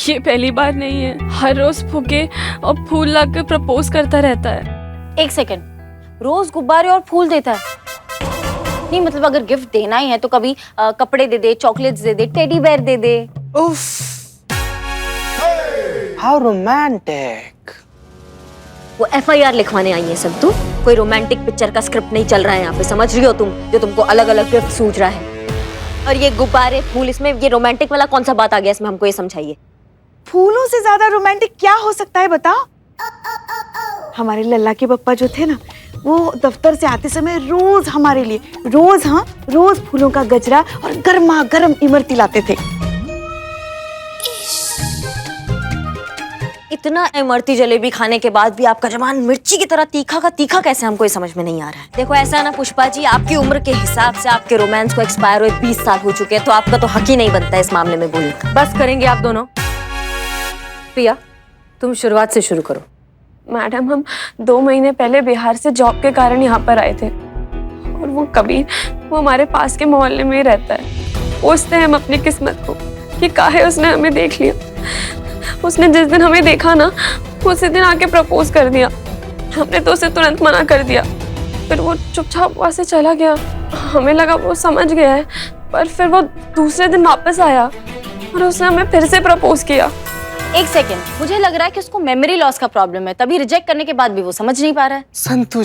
ये पहली बार नहीं है, हर रोज फुके और फूल लाकर प्रपोज करता रहता है। एक सेकंड, रोज गुब्बारे और फूल देता है? नहीं मतलब अगर गिफ्ट देना ही है तो कभी कपड़े दे दे, चॉकलेट्स दे दे, टेडी बेयर दे दे। उफ, हाउ रोमांटिक। वो FIR लिखवाने आई है सब। तू कोई रोमांटिक पिक्चर का स्क्रिप्ट नहीं चल रहा है यहाँ पे, समझ रही हो तुम? जो तुमको अलग अलग गिफ्ट सूझ रहा है। और ये गुब्बारे फूल, इसमें ये रोमांटिक वाला कौन सा बात आ गया इसमें? हमको ये समझाइए। फूलों से ज्यादा रोमांटिक क्या हो सकता है बताओ? हमारे लल्ला के पप्पा जो थे ना, वो दफ्तर से आते समय रोज हमारे लिए रोज फूलों का गजरा और गर्मा गर्म इमरती लाते थे। इतना इमरती जलेबी खाने के बाद भी आपका जबान मिर्ची की तरह तीखा का तीखा कैसे, हमको ये समझ में नहीं आ रहा है। देखो ऐसा ना पुष्पा जी, आपकी उम्र के हिसाब से आपके रोमांस को एक्सपायर हुए 20 साल हो चुके हैं, तो आपका तो हक ही नहीं बनता है इस मामले में बोलने का। बस करेंगे आप दोनों। प्रिया, तुम शुरुआत से शुरू करो। मैडम, हम 2 महीने पहले बिहार से जॉब के कारण यहाँ पर आए थे और वो कबीर, वो हमारे पास के मोहल्ले में ही रहता है। पूछते हैं हम अपनी किस्मत को कि काहे उसने हमें देख लिया। उसने जिस दिन हमें देखा ना, उसी दिन आके प्रपोज कर दिया। हमने तो उसे तुरंत मना कर दिया, फिर वो चुपचाप वहाँ से चला गया। हमें लगा वो समझ गया है, पर फिर वो दूसरे दिन वापस आया और उसने हमें फिर से प्रपोज किया। एक सेकेंड, मुझे लग रहा है कि उसको मेमोरी लॉस का प्रॉब्लम है, तभी रिजेक्ट करने के बाद भी वो समझ नहीं पा रहा है। संतु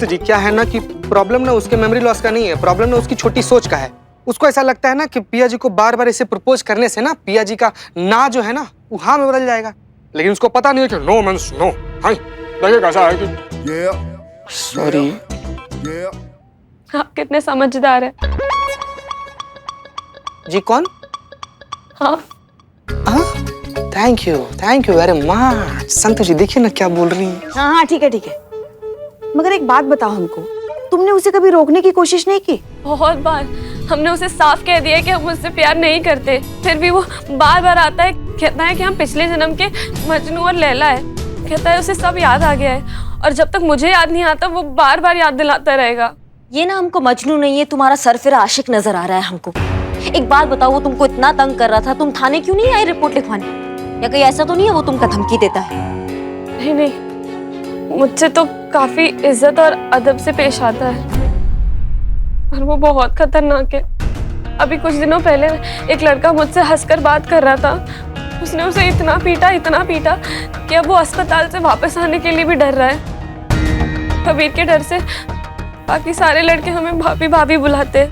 जी, क्या है ना कि प्रॉब्लम ना उसके मेमोरी लॉस का नहीं है, प्रॉब्लम ना उसकी छोटी सोच का है। उसको ऐसा लगता है ना कि पिया जी को बार बार इसे प्रपोज करने से ना पिया जी का ना जो है ना वो हाँ में बदल जाएगा, लेकिन उसको पता नहीं है कि नो मींस नो। हाँ, लगेगा ऐसा है कि सॉरी। आप कितने समझदार है। जी कौन? हाँ, थैंक यू वेरी मच। संतु जी देखिए ना क्या बोल रही हैं। हाँ ठीक है, मगर एक बात बताओ हमको, तुमने उसे कभी रोकने की कोशिश नहीं की? बहुत बार हमने उसे साफ कह दिया कि हम उससे प्यार नहीं करते, फिर भी वो बार बार आता है, कहता है कि हम पिछले जन्म के मजनू और लैला है। कहता है उसे सब याद आ गया है और जब तक मुझे याद नहीं आता वो बार बार याद दिलाता रहेगा। ये ना हमको मजनू नहीं है, तुम्हारा सरफिरा आशिक नजर आ रहा है हमको। एक बात बताओ, वो तुमको इतना तंग कर रहा था, तुम थाने क्यों नहीं आए रिपोर्ट लिखवाने? या कहीं ऐसा तो नहीं है वो तुमको धमकी देता है? नहीं, मुझसे तो काफी इज्जत और अदब से पेश आता है और वो बहुत खतरनाक है। अभी कुछ दिनों पहले एक लड़का मुझसे हंसकर बात कर रहा था, उसने उसे इतना पीटा कि अब वो अस्पताल से वापस आने के लिए भी डर रहा है। कबीर के डर से बाकी सारे लड़के हमें भाभी भाभी बुलाते हैं।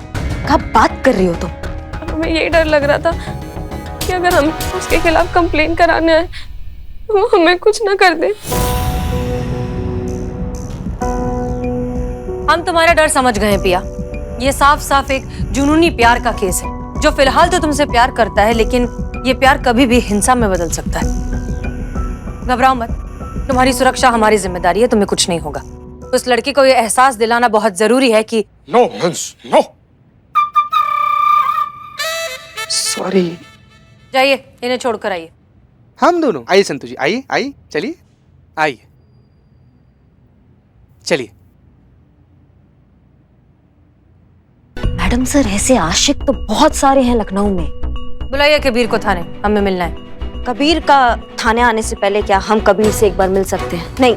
कब बात कर रही हो तुम? हमें यही डर लग रहा था कि अगर हम उसके खिलाफ कंप्लेन कराने आए तो वो हमें कुछ ना कर दे। हम तुम्हारा डर समझ गए हैं पिया। ये साफ साफ एक जुनूनी प्यार का केस है, जो फिलहाल तो तुमसे प्यार करता है, लेकिन ये प्यार कभी भी हिंसा में बदल सकता है। घबराओ मत, तुम्हारी सुरक्षा हमारी जिम्मेदारी है, तुम्हें कुछ नहीं होगा। उस लड़की को ये एहसास दिलाना बहुत जरूरी है कि नो मींस नो। सॉरी। जाइए, इन्हें छोड़कर आइए। हम दोनों आइए संतु जी, आइए चलिए, आइए चलिए। मैडम सर, ऐसे आशिक तो बहुत सारे हैं लखनऊ में। बुलाइए कबीर को थाने, हमें मिलना है। कबीर का थाने आने से पहले क्या हम कबीर से एक बार मिल सकते हैं? नहीं,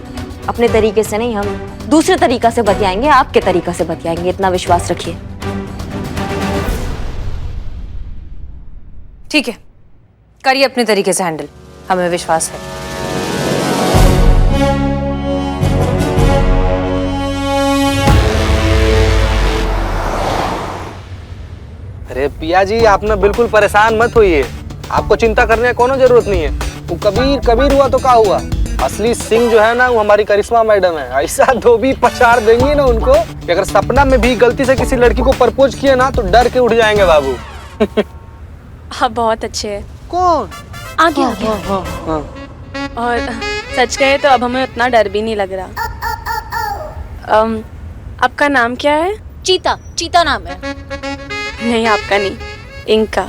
अपने तरीके से नहीं, हम दूसरे तरीका से बतियाएंगे, आपके तरीका से बतियाएंगे, इतना विश्वास रखिए। ठीक है, करिए अपने तरीके से हैंडल, हमें विश्वास है। अरे पिया जी, आप ना बिल्कुल परेशान मत होइए, आपको चिंता करने की कोनो जरूरत नहीं है। वो कबीर हुआ तो क्या हुआ, असली सिंह जो है ना वो हमारी करिश्मा मैडम है। ऐसा धोबी पछाड़ देंगी ना उनको कि अगर सपना में भी गलती से किसी लड़की को प्रपोज किया ना तो डर के उठ जाएंगे बाबू। आप बहुत अच्छे हैं। कौन? आगे। और सच कहे तो अब हमें उतना डर भी नहीं लग रहा। आपका नाम क्या है? चीता नाम है। नहीं, आपका नहीं, इनका।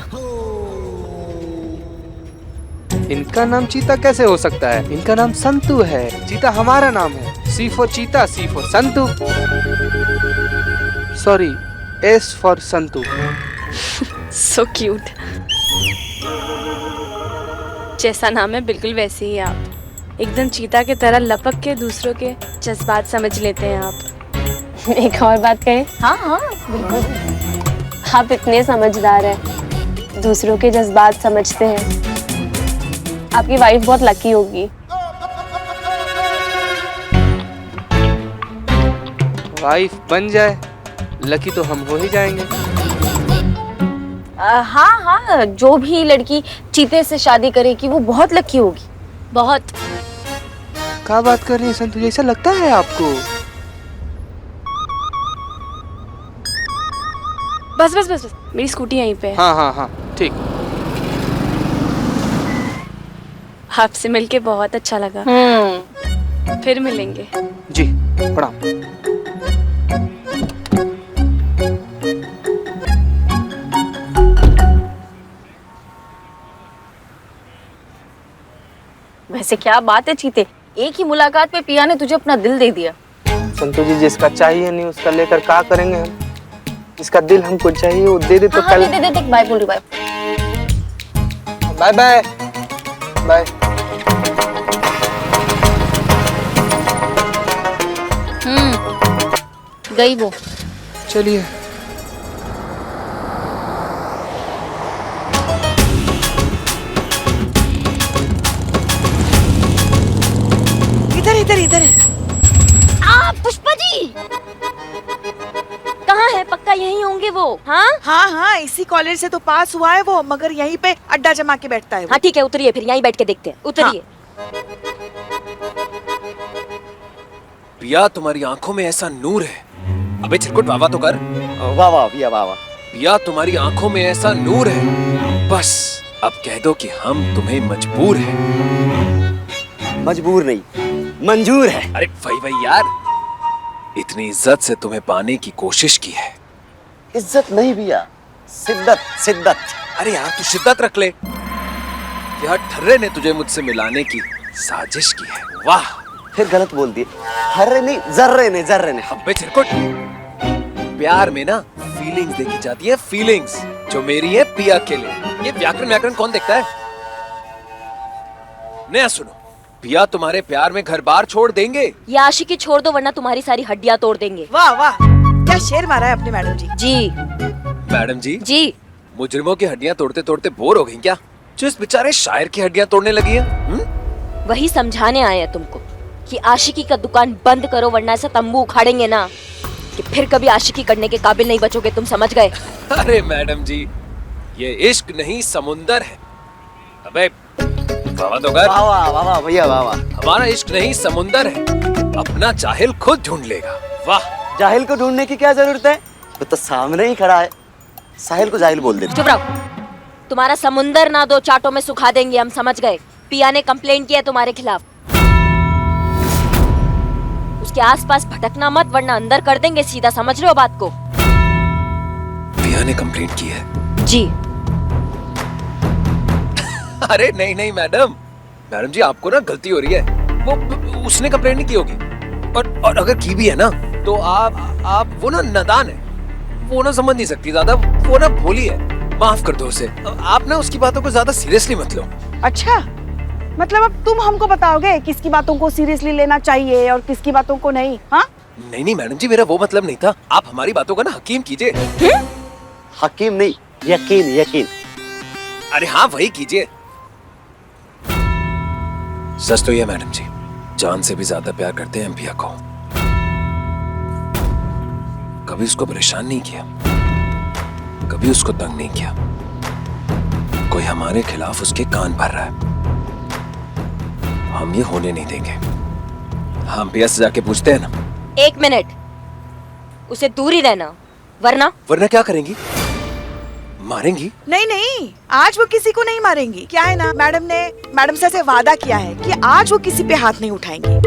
इनका नाम चीता कैसे हो सकता है? इनका नाम संतु है, चीता हमारा नाम है। C for cheetah, C for Santu, sorry S for Santu. So cute. जैसा नाम है बिल्कुल वैसे ही आप, एकदम चीता की तरह लपक के दूसरों के जज्बात समझ लेते हैं आप। एक और बात कहें? हाँ हाँ बिल्कुल। आप इतने समझदार हैं, दूसरों के जज्बात समझते हैं। आपकी वाइफ बहुत लकी होगी। वाइफ बन जाए, लकी तो हम हो ही जाएंगे। हाँ हाँ, जो भी लड़की चीते से शादी करेगी वो बहुत लकी होगी, बहुत। क्या बात कर रही है संतु, ऐसा लगता है आपको? बस बस बस बस, मेरी स्कूटी यहीं पे है। हाँ हाँ हाँ ठीक। आपसे मिलके बहुत अच्छा लगा। फिर मिलेंगे। जी प्रणाम। वैसे क्या बात है चीते, एक ही मुलाकात में पिया ने तुझे अपना दिल दे दिया। संतु जी, जिसका चाहिए नहीं उसका लेकर क्या करेंगे हम? जिसका दिल हमको चाहिए वो दे दे तो हाँ, कल। दे दे, बाय बोल रही, बाय। Bye bye bye. गई वो। चलिए। इधर इधर इधर है। पुष्पा जी कहाँ है? पक्का यहीं होंगे वो। हाँ हाँ हाँ, इसी कॉलेज से तो पास हुआ है वो, मगर यहीं पे अड्डा जमा के बैठता है वो। हाँ ठीक है, उतरिए, फिर यहीं बैठ के देखते हैं। उतरिए। पिया, तुम्हारी आंखों में ऐसा नूर है। अबे चिरकुट, वाह वाह तो कर। वाह वाह भैया वाह वाह। पिया, तुम्हारी आंखों में ऐसा नूर है, बस अब कह दो कि हम तुम्हें मजबूर हैं। मजबूर नहीं, मंजूर है। अरे भाई भाई यार, इतनी इज्जत से तुम्हें पाने की कोशिश की है। इज्जत नहीं भैया, शिद्दत शिद्दत। अरे यार तू शिद्दत रख ले। यह ठर्रे ने तुझे मुझसे मिलाने की साजिश की है। वाह। फिर गलत बोल दिए। हर्रे नहीं, जर्रे ने। अबे चिरकुट, प्यार में ना फीलिंग्स देखी जाती है, फीलिंग्स जो मेरी है पिया के लिए। ये व्याकरण कौन देखता है? नया सुनो, पिया तुम्हारे प्यार में घर बार छोड़ देंगे। ये आशिकी छोड़ दो, वरना तुम्हारी सारी हड्डियां तोड़ देंगे। वाह वाह, क्या शेर मारा है अपने मैडम जी। जी मैडम जी, जी। मुजरिमों की हड्डियां तोड़ते तोड़ते बोर हो गई क्या, जो इस बेचारे शायर की हड्डियां तोड़ने लगी हैं? वही समझाने आए हैं तुमको कि आशिकी का दुकान बंद करो, वरना ऐसा तंबू उखाड़ेंगे ना कि फिर कभी आशिकी करने के काबिल नहीं बचोगे। तुम समझ गए? अरे मैडम जी, ये इश्क नहीं समुंदर है। अबे वाह तो कर। वाह वाह वाह वाह भैया वाह वाह। हमारा इश्क नहीं समुंदर है, अपना जाहिल खुद ढूंढ लेगा। वाह। जाहिल को ढूंढने की क्या जरूरत है, वो तो सामने ही खड़ा है। साहिल को जाहिल बोल दे। चुप रहो। तुम्हारा समुंदर ना दो चाटों में सुखा देंगे, हम समझ गए। पिया ने कंप्लेंट किया तुम्हारे खिलाफ। उसके आसपास भटकना मत, वरना अंदर कर देंगे सीधा। समझ रहे हो बात को? पिया ने कंप्लेंट की है? जी। अरे नहीं नहीं मैडम जी, आपको ना गलती हो रही है। वो उसने कंप्लेंट नहीं की होगी, और अगर की भी है ना तो आप वो ना नादान है, वो ना समझ नहीं सकती ज्यादा, वो ना भोली है। माफ कर दो उसे। आप ना उसकी बातों को ज्यादा सीरियसली मत लो। अच्छा, मतलब अब तुम हमको बताओगे किसकी बातों को सीरियसली लेना चाहिए और किसकी बातों को नहीं? हाँ नहीं मैडम जी, मेरा वो मतलब नहीं था। आप हमारी बातों का ना हकीम कीजिए। हकीम नहीं, यकीन यकीन। अरे हाँ वही कीजिए। सच तो ये मैडम जी, जान से भी ज्यादा प्यार करते हैं हम पिया को। कभी उसको परेशान नहीं किया, कभी उसको तंग नहीं किया। कोई हमारे खिलाफ उसके कान भर रहा है, हम ये होने नहीं देंगे। हम पिया से जाके पूछते हैं ना। एक मिनट, उसे दूर ही रहना, वरना क्या करेंगी? मारेंगी? नहीं नहीं, आज वो किसी को नहीं मारेंगी। क्या है ना, मैडम से वादा किया है कि आज वो किसी पे हाथ नहीं उठाएंगी।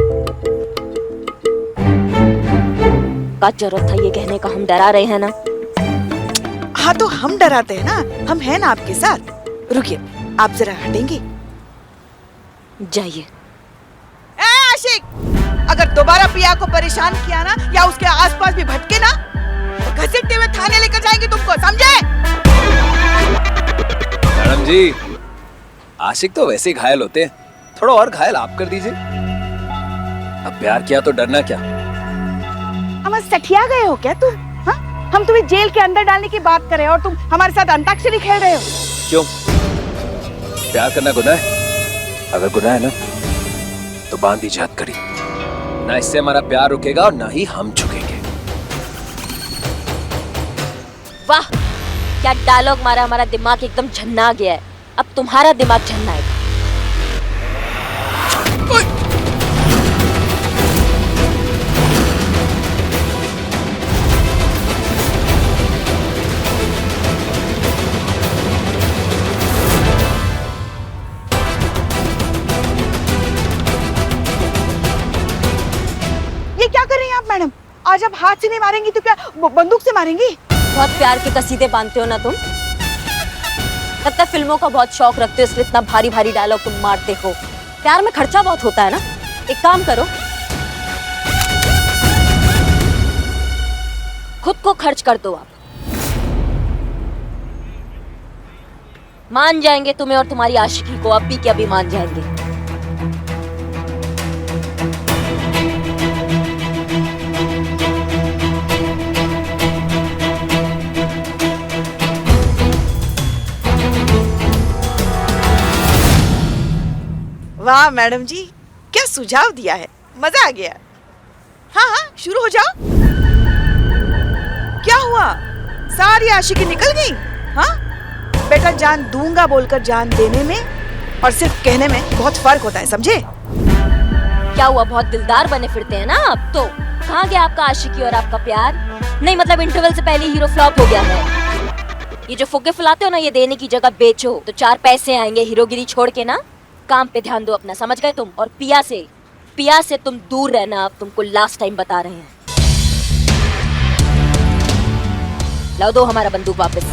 क्या जरूरत था ये कहने का? हम डरा रहे हैं ना। हाँ तो हम डराते हैं ना, हम हैं ना आपके साथ। रुकिए, आप जरा हटेंगे? जाइए। आशिक, अगर दोबारा पिया को परेशान किया ना या उसके आसपास भी भटके ना, तो घसीटते हुए थाने लेकर जाएंगे तुमको, समझे? मैडम जी, आशिक तो वैसे ही घायल होते हैं, थोड़ा और घायल आप कर दीजिए। अब प्यार किया तो डरना क्या। हम सठिया गए हो क्या तुम? हाँ? हम तुम्हें जेल के अंदर डालने की बात कर रहे हो और तुम हमारे साथ अंताक्षरी खेल रहे हो। क्यों? प्यार करना गुनाह है? अगर गुनाह है ना तो बांध दीजिए हथकड़ी। ना इससे हमारा प्यार रुकेगा और ना ही हम झुकेंगे। वाह, क्या डायलॉग मारा, हमारा दिमाग एकदम झन्ना गया है। अब तुम्हारा दिमाग झन्ना है। ये क्या कर रही हैं आप मैडम? आज आप हाथ से नहीं मारेंगी तो क्या बंदूक से मारेंगी? बहुत प्यार के कसीदे बांधते हो ना तुम। लगता है फिल्मों का बहुत शौक रखते हो, इसलिए इतना भारी भारी डायलॉग तुम मारते हो। प्यार में खर्चा बहुत होता है ना। एक काम करो, खुद को खर्च कर दो। आप मान जाएंगे तुम्हें और तुम्हारी आशिकी को, अभी के अभी मान जाएंगे। वाह मैडम जी, क्या सुझाव दिया है, मजा आ गया। हाँ हाँ, शुरू हो जाओ। क्या हुआ, सारी आशिकी निकल गई? हाँ बेटा, जान दूंगा बोलकर जान देने में और सिर्फ कहने में बहुत फर्क होता है, समझे? क्या हुआ, बहुत दिलदार बने फिरते हैं ना आप तो। कहाँ गया आपका आशिकी और आपका प्यार? नहीं मतलब इंटरवल से पहले हीरो फ्लॉप हो गया है। ये जो फुगे फुलाते हो ना, ये देने की जगह बेचो तो 4 पैसे आएंगे। हीरोगिरी छोड़ के ना काम पे ध्यान दो अपना, समझ गए तुम? और पिया से तुम दूर रहना। अब तुमको लास्ट टाइम बता रहे हैं। लाओ दो हमारा बंदूक वापस।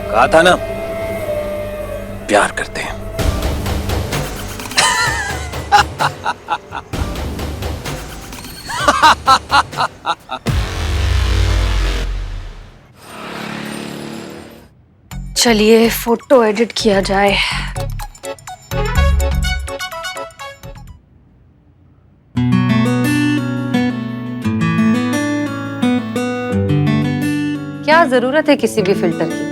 कहा था ना, प्यार करते हैं। चलिए फोटो एडिट किया जाए। क्या जरूरत है किसी भी फिल्टर की,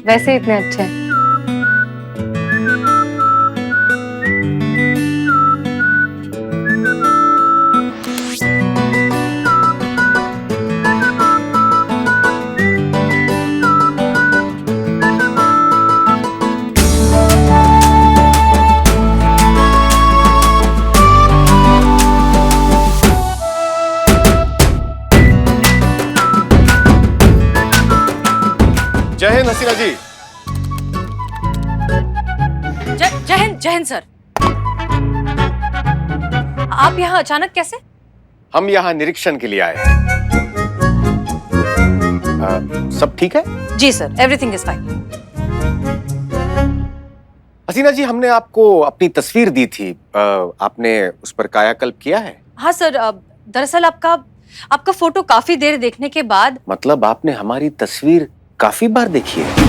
वैसे इतने अच्छे हैं। जय हिंद हसीना जी। जय हिंद सर। आप यहाँ अचानक कैसे? हम यहाँ निरीक्षण के लिए आए हैं। सब ठीक है? जी सर, एवरीथिंग इज फाइन। हसीना जी, हमने आपको अपनी तस्वीर दी थी, आपने उस पर कायाकल्प किया है? हाँ सर, दरअसल आपका फोटो काफी देर देखने के बाद। मतलब आपने हमारी तस्वीर काफी बार देखी है?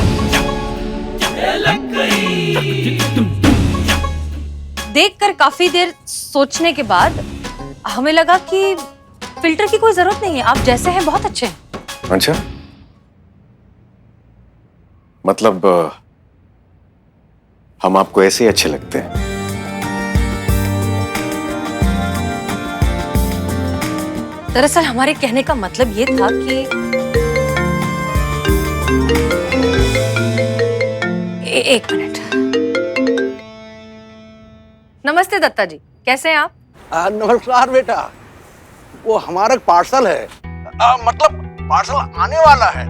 देखकर काफी देर सोचने के बाद हमें लगा कि फिल्टर की कोई जरूरत नहीं है, आप जैसे हैं बहुत अच्छे हैं। अच्छा, मतलब हम आपको ऐसे ही अच्छे लगते हैं? दरअसल हमारे कहने का मतलब ये था कि एक मिनट। नमस्ते दत्ता जी, कैसे हैं आप? नमस्कार बेटा। वो हमारा एक पार्सल है, मतलब पार्सल आने वाला है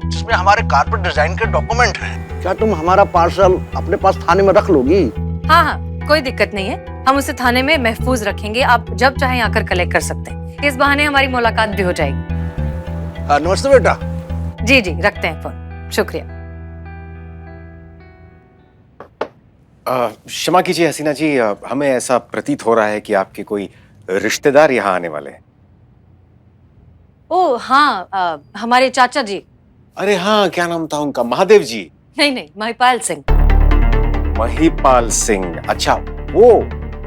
जिसमें हमारे कारपेट डिजाइन के डॉक्यूमेंट हैं। क्या तुम हमारा पार्सल अपने पास थाने में रख लोगी? हाँ हाँ, कोई दिक्कत नहीं है, हम उसे थाने में महफूज रखेंगे। आप जब चाहें आकर कलेक्ट कर सकते हैं। इस बहाने हमारी मुलाकात भी हो जाएगी। नमस्ते बेटा। जी जी, रखते हैं फोन। शुक्रिया। क्षमा कीजिए हसीना जी, हमें ऐसा प्रतीत हो रहा है कि आपके कोई रिश्तेदार यहाँ आने वाले हैं। ओ हाँ, हमारे चाचा जी। अरे हाँ, क्या नाम था उनका? महादेव जी? नहीं नहीं, महिपाल सिंह। महिपाल सिंह, अच्छा वो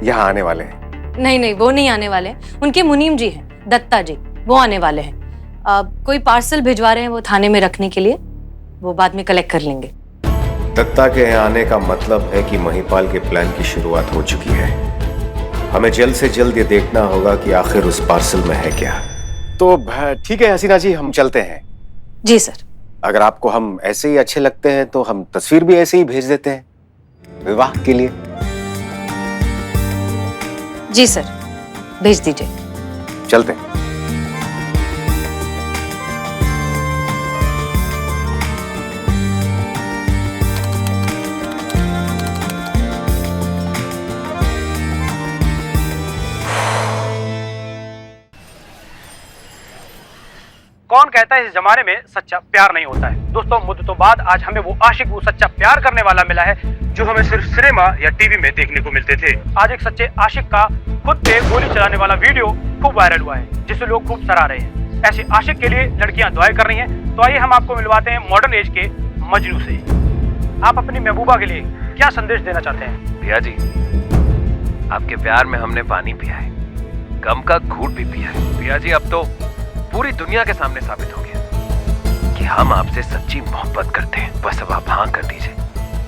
यहाँ आने वाले हैं? नहीं नहीं, वो नहीं आने वाले। उनके मुनीम जी हैं, दत्ता जी, वो आने वाले हैं। कोई पार्सल भिजवा रहे हैं वो थाने में रखने के लिए, वो बाद में कलेक्ट कर लेंगे। दत्ता के यहाँ आने का मतलब है कि महिपाल के प्लान की शुरुआत हो चुकी है। हमें जल्द से जल्द ये देखना होगा कि आखिर उस पार्सल में है क्या। तो ठीक है हसीना जी, हम चलते हैं। जी सर। अगर आपको हम ऐसे ही अच्छे लगते हैं तो हम तस्वीर भी ऐसे ही भेज देते हैं विवाह के लिए। जी सर, भेज दीजिए। चलते हैं। कौन कहता है इस जमाने में सच्चा प्यार नहीं होता है। दोस्तों, मुद्दतों बाद आज हमें वो आशिक, वो सच्चा प्यार करने वाला मिला है जो हमें सिर्फ सिनेमा या टीवी में देखने को मिलते थे। आज एक सच्चे आशिक का खुद पे गोली चलाने वाला वीडियो खूब वायरल हुआ है, जिसे लोग खूब सराह रहे हैं। ऐसे आशिक के लिए लड़कियां दुआएं कर रही हैं। तो आइए हम आपको मिलवाते हैं मॉडर्न एज के मजनू से। आप अपनी महबूबा के लिए क्या संदेश देना चाहते हैं? भैया जी, आपके प्यार में हमने पानी पिया है, गम का घूंट भी पिया है। भैया जी, अब तो पूरी दुनिया के सामने साबित हो गया कि हम आपसे सच्ची मोहब्बत करते हैं। बस अब आप हाँ कर दीजिए।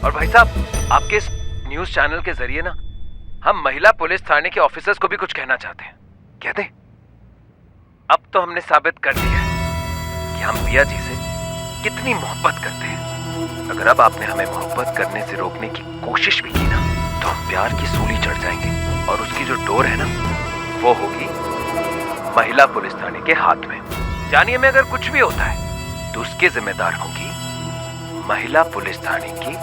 और भाई साहब, आपके इस न्यूज चैनल के जरिए ना हम महिला पुलिस थाने के ऑफिसर्स को भी कुछ कहना चाहते हैं। कहते हैं, अब तो हमने साबित कर दिया है कि हम पिया जी से कितनी मोहब्बत करते हैं। अगर अब आपने हमें मोहब्बत करने से रोकने की कोशिश भी की ना, तो हम प्यार की सूली चढ़ जाएंगे और उसकी जो डोर है ना, वो होगी महिला पुलिस थाने के हाथ में। जानिए, में अगर कुछ भी होता है तो उसके जिम्मेदार होंगी महिला पुलिस थाने की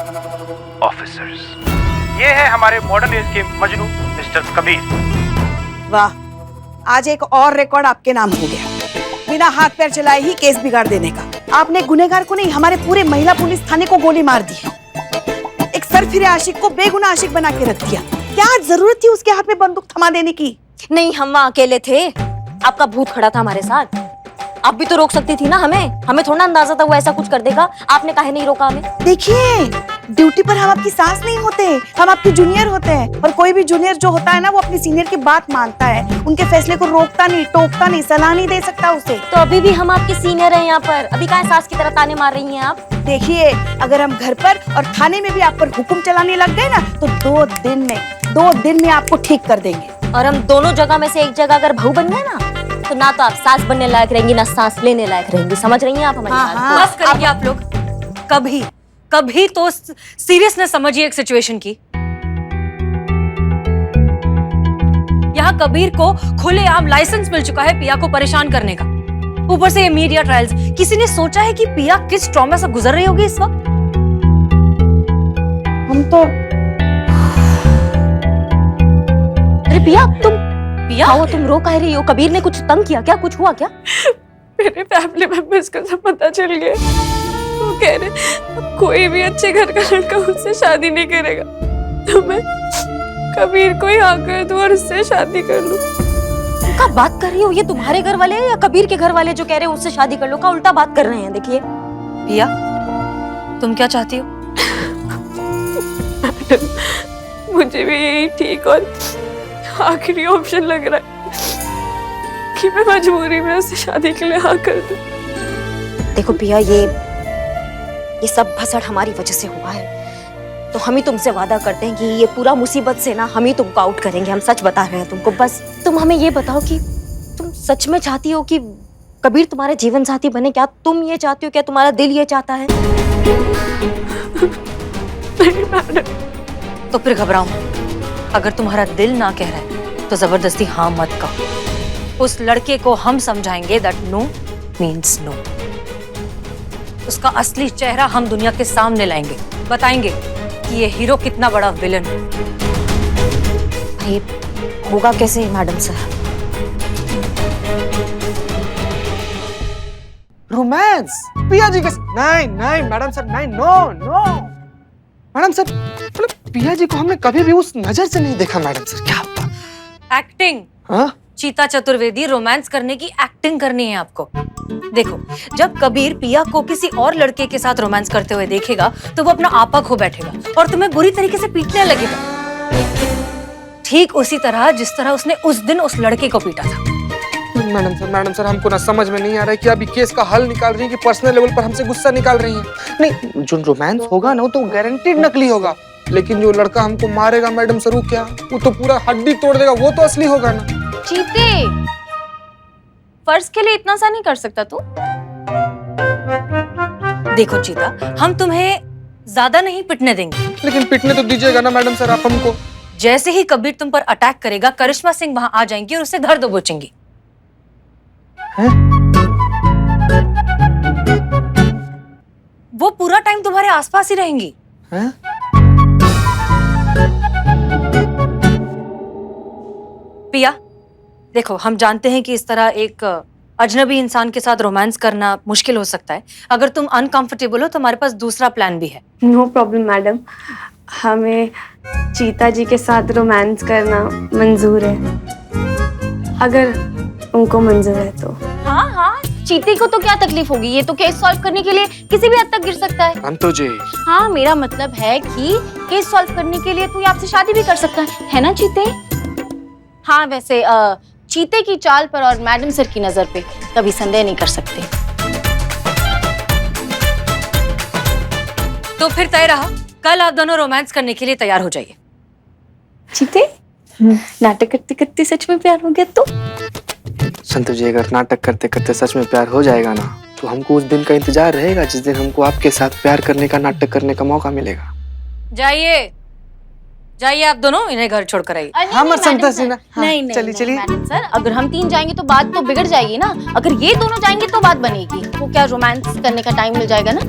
ऑफिसर्स। ये है हमारे मॉडर्न एज के मजनू मिस्टर कबीर। वाह, आज एक और रिकॉर्ड आपके नाम हो गया। बिना हाथ पैर चलाए ही केस बिगाड़ देने का। आपने गुनहगार को नहीं, हमारे पूरे महिला पुलिस थाने को गोली मार दी। एक सरफिरे आशिक को बेगुनाह आशिक बना के रख दिया। क्या जरूरत थी उसके हाथ में बंदूक थमा देने की? नहीं, हम वहाँ अकेले थे, आपका भूत खड़ा था हमारे साथ। आप भी तो रोक सकती थी ना हमें थोड़ा अंदाजा था वो ऐसा कुछ कर देगा। आपने काहे नहीं रोका हमें? देखिए, ड्यूटी पर हम आपकी सास नहीं होते, हम आपके जूनियर होते हैं। और कोई भी जूनियर जो होता है ना, वो अपनी सीनियर की बात मानता है, उनके फैसले को रोकता नहीं, टोकता नहीं, सलाह नहीं दे सकता उसे। तो अभी भी हम आपके सीनियर हैं यहाँ पर, अभी काहे सास की तरह ताने मार रही हैं आप? देखिए, अगर हम घर पर और थाने में भी आप पर हुक्म चलाने लग गए ना, तो 2 दिन में आपको ठीक कर देंगे। और हम दोनों जगह में से एक जगह अगर बहू बन गए ना, तो ना तो आप सांस बनने लायक रहेंगी, ना सांस लेने लायक रहेंगी। समझ रही हैं आप हमारी बात को? बस करिए आप लोग। कभी तो सीरियसनेस समझिए एक सिचुएशन की। यहाँ कबीर को खुलेआम लाइसेंस मिल चुका है पिया को परेशान करने का। ऊपर से ये मीडिया ट्रायल्स। किसी ने सोचा है कि पिया किस ट्रॉमा से गुजर रही होगी इस वक्त? हम तो अरे पिया, तुम रो कह रही हो? कबीर ने कुछ तंग किया क्या? कुछ हुआ क्या? मेरे फैमिली मेंबर्स को सब पता चल गया। वो कह रहे अब कोई भी अच्छे घर का लड़का उससे शादी नहीं करेगा, तो मैं कबीर को ही हाँ कर दूं और उससे शादी कर लूं। क्या बात कर रही हो? ये तुम्हारे घर वाले या कबीर के घर वाले जो कह रहे हैं उससे शादी कर लो? का उल्टा बात कर रहे हैं। देखिए पिया, तुम क्या चाहती हो? मुझे भी यही ठीक और आखिरी ऑप्शन लग रहा है कि मैं मजबूरी में उससे शादी के लिए हाँ कर दूं। देखो पिया, ये सब भसड़ हमारी वजह से हुआ है, तो हम ही तुमसे वादा करते हैं कि ये पूरा मुसीबत से ना हम ही तुमको आउट करेंगे। हम सच बता रहे हैं तुमको। बस तुम हमें ये बताओ कि तुम सच में चाहती हो कि कबीर तुम्हारे जीवन साथी बने? क्या तुम ये चाहती हो? क्या तुम्हारा दिल ये चाहता है? नहीं मैडम। तो फिर घबराओ। अगर तुम्हारा दिल ना कह रहा है तो जबरदस्ती हाँ मत कहो। उस लड़के को हम समझाएंगे दैट नो मीन्स नो। उसका असली चेहरा हम दुनिया के सामने लाएंगे, बताएंगे कि ये हीरो कितना बड़ा विलन है। ये होगा कैसे मैडम सर? रोमांस पिया जी के नहीं नहीं मैडम सर, नहीं, नो नो मैडम सर, मतलब पिया जी को हमने कभी भी उस नजर से नहीं देखा मैडम सर। क्या होता? एक्टिंग। हाँ? चीता चतुर्वेदी, रोमांस करने की एक्टिंग करनी है आपको। देखो, जब कबीर पिया को किसी और लड़के के साथ रोमांस करते हुए देखेगा तो वो अपना आपा खो बैठेगा और तुम्हें बुरी तरीके से पीटने लगेगा, ठीक उसी तरह जिस तरह उसने उस दिन उस लड़के को पीटा था। मैडम सर हमको ना समझ में नहीं आ रहा है कि अभी केस का हल निकाल रही है कि पर्सनल लेवल पर हमसे गुस्सा निकाल रही है। नहीं, जो रोमांस होगा ना वो तो गारंटीड नकली होगा, लेकिन जो लड़का हमको मारेगा मैडम सर वो क्या, वो तो पूरा हड्डी तोड़ देगा, वो तो असली होगा ना। चीते, फर्ज के लिए इतना सा नहीं कर सकता तू। देखो चीता, हम तुम्हें ज्यादा नहीं पिटने देंगे, लेकिन पिटने तो दीजिएगा ना मैडम सर आप हमको। जैसे ही कबीर तुम पर अटैक करेगा, करिश्मा सिंह वहां आ जाएंगी और उसे धर दबोचेंगी। वो पूरा टाइम तुम्हारे आसपास ही रहेंगी। हैं? पिया, देखो हम जानते हैं कि इस तरह एक अजनबी इंसान के साथ रोमांस करना मुश्किल हो सकता है। अगर तुम अनकंफर्टेबल हो तो हमारे पास दूसरा प्लान भी है। नो प्रॉब्लम मैडम, हमें चीता जी के साथ रोमांस करना मंजूर है, अगर उनको मंजूर है तो। हाँ हाँ, चीते को तो क्या तकलीफ होगी, ये तो केस सॉल्व करने के लिए किसी भी हद तक गिर सकता है। अंतो जी, हाँ, मेरा मतलब है कि केस सॉल्व करने के लिए तू आपसे शादी भी कर सकता है ना चीते? हाँ, वैसे चीते की चाल पर और मैडम सर की नजर पे कभी संदेह नहीं कर सकते। तो फिर तय रहा, कल आप दोनों रोमांस करने के लिए तैयार हो जाइए। चीते, नाटक करते करते सच में प्यार हो गया तो? संतु जी, अगर नाटक करते करते सच में प्यार हो जाएगा ना तो हमको उस दिन का इंतजार रहेगा जिस दिन हमको आपके साथ प्यार करने का, नाटक करने का मौका मिलेगा। जाइए जाइए, आप दोनों इन्हें घर छोड़कर आइए। हाँ, संतोष जी ना, नहीं नहीं, चलिए चलिए। मैडम सर, अगर हम 3 जाएंगे तो बात तो बिगड़ जाएगी ना। अगर ये दोनों जाएंगे तो बात बनेगी। वो क्या रोमांस करने का टाइम मिल जाएगा ना।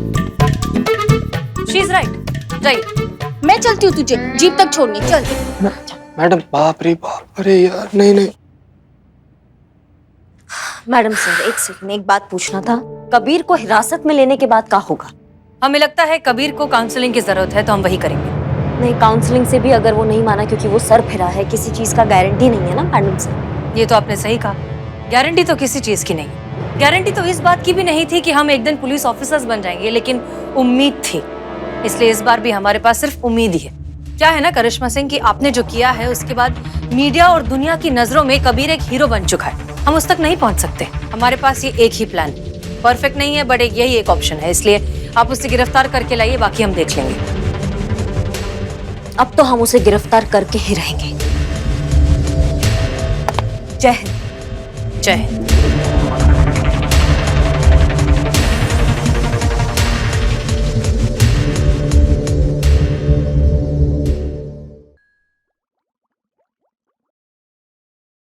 शी इज राइट, जाइए। मैं चलती हूँ तुझे जीप तक छोड़ने, चल। मैडम बाप रे बाप, अरे यार नहीं नहीं। मैडम सर, एक सेकंड, एक बात पूछना था। कबीर को हिरासत में लेने के बाद क्या होगा? हमें लगता है कबीर को काउंसलिंग की जरूरत है, तो हम वही करेंगे। नहीं, काउंसलिंग से भी अगर वो नहीं माना क्योंकि वो सर फिरा है, किसी चीज का गारंटी नहीं है ना मैडम सर। ये तो आपने सही कहा, गारंटी तो किसी चीज की नहीं। गारंटी तो इस बात की भी नहीं थी कि हम एक दिन पुलिस ऑफिसर्स बन जाएंगे, लेकिन उम्मीद थी, इसलिए इस बार भी हमारे पास सिर्फ उम्मीद ही है। क्या है ना करिश्मा सिंह, कि आपने जो किया है उसके बाद मीडिया और दुनिया की नजरों में कबीर एक हीरो बन चुका है। हम उस तक नहीं पहुंच सकते। हमारे पास ये एक ही प्लान, परफेक्ट नहीं है बट यही एक ऑप्शन है, इसलिए आप उसे गिरफ्तार करके लाइए, बाकी हम देख लेंगे। अब तो हम उसे गिरफ्तार करके ही रहेंगे। जय हिंद। जय हिंद।